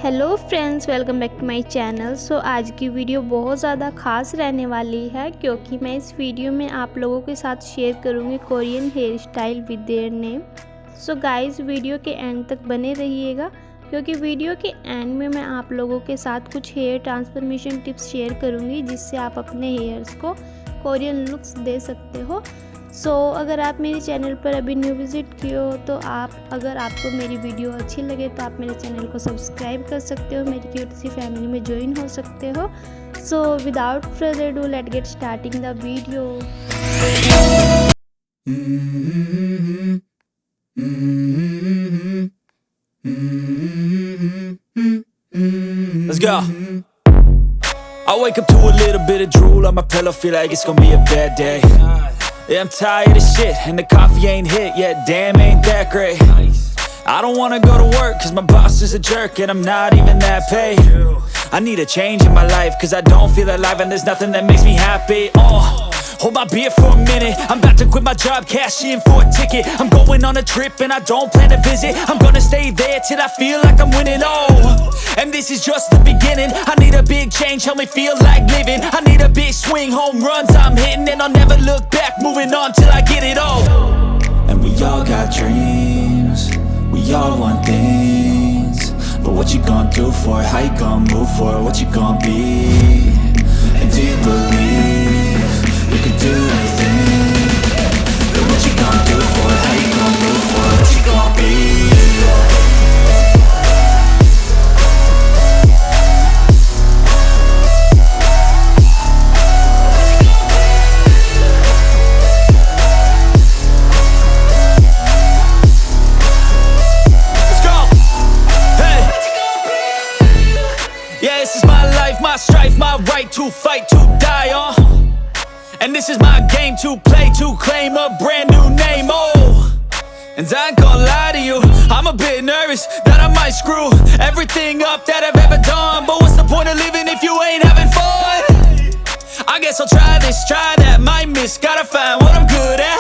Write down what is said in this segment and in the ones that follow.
Hello friends, welcome back to my channel. So आज की video बहुत ज़्यादा ख़ास रहने वाली है क्योंकि मैं इस वीडियो में आप लोगों के साथ शेयर करूंगी Korean hairstyle with their name. So guys, video के एंड तक बने रहिएगा क्योंकि वीडियो के एंड में मैं आप लोगों के साथ कुछ हेयर ट्रांसफॉर्मेशन टिप्स शेयर करूँगी जिससे आप अपने हेयर्स को कोरियन लुक्स दे सकते हो। अगर आप मेरे चैनल पर अभी न्यू विज़िट किए हो तो अगर आपको मेरी वीडियो अच्छी लगे तो आप मेरे चैनल को सब्सक्राइब कर सकते हो, मेरी क्यूट सी फैमिली में ज्वाइन हो सकते हो। Without further do, let get starting the video. Let's go. I wake up to a little bit of drool on my pillow, feel like it's gonna be a bad day. Yeah, I'm tired of shit, and the coffee ain't hit yet, damn ain't that great. I don't wanna go to work, cause my boss is a jerk, and I'm not even that paid. I need a change in my life, cause I don't feel alive, and there's nothing that makes me happy. Hold my beer for a minute, I'm about to quit my job, cash in for a ticket. I'm going on a trip, and I don't plan to visit. I'm gonna stay there till I feel like I'm winning, and this is just the beginning. I need a big change, help me feel like living. I need a big swing, home runs I'm hitting, and I'll never look back, moving on till I get it all. And we all got dreams, we all want things, but what you gonna do for it? How you gonna move for it? What you gonna be? And do you believe you can do anything? But what you gonna do for it? How you gonna move for it? What you gonna be? My strife, my right to fight, to die on. And this is my game to play, to claim a brand new name, And I ain't gonna lie to you, I'm a bit nervous that I might screw everything up that I've ever done. But what's the point of living if you ain't having fun? I guess I'll try this, try that, might miss, gotta find what I'm good at.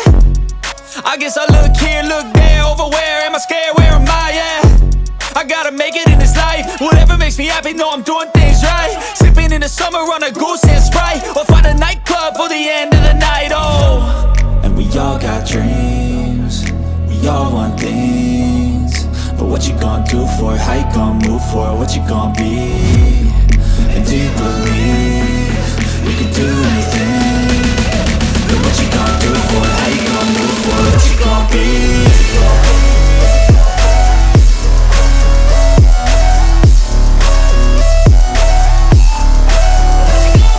I guess I look here, look there, over where am I scared, where am I at? I gotta make it in this life, whatever makes me happy, know I'm doing things right. Sipping in the summer on a goose and Sprite, or find a nightclub for the end of the night, And we all got dreams, we all want things, but what you gonna do for it? How you gonna move for it? What you gonna be? And do you believe you can do anything?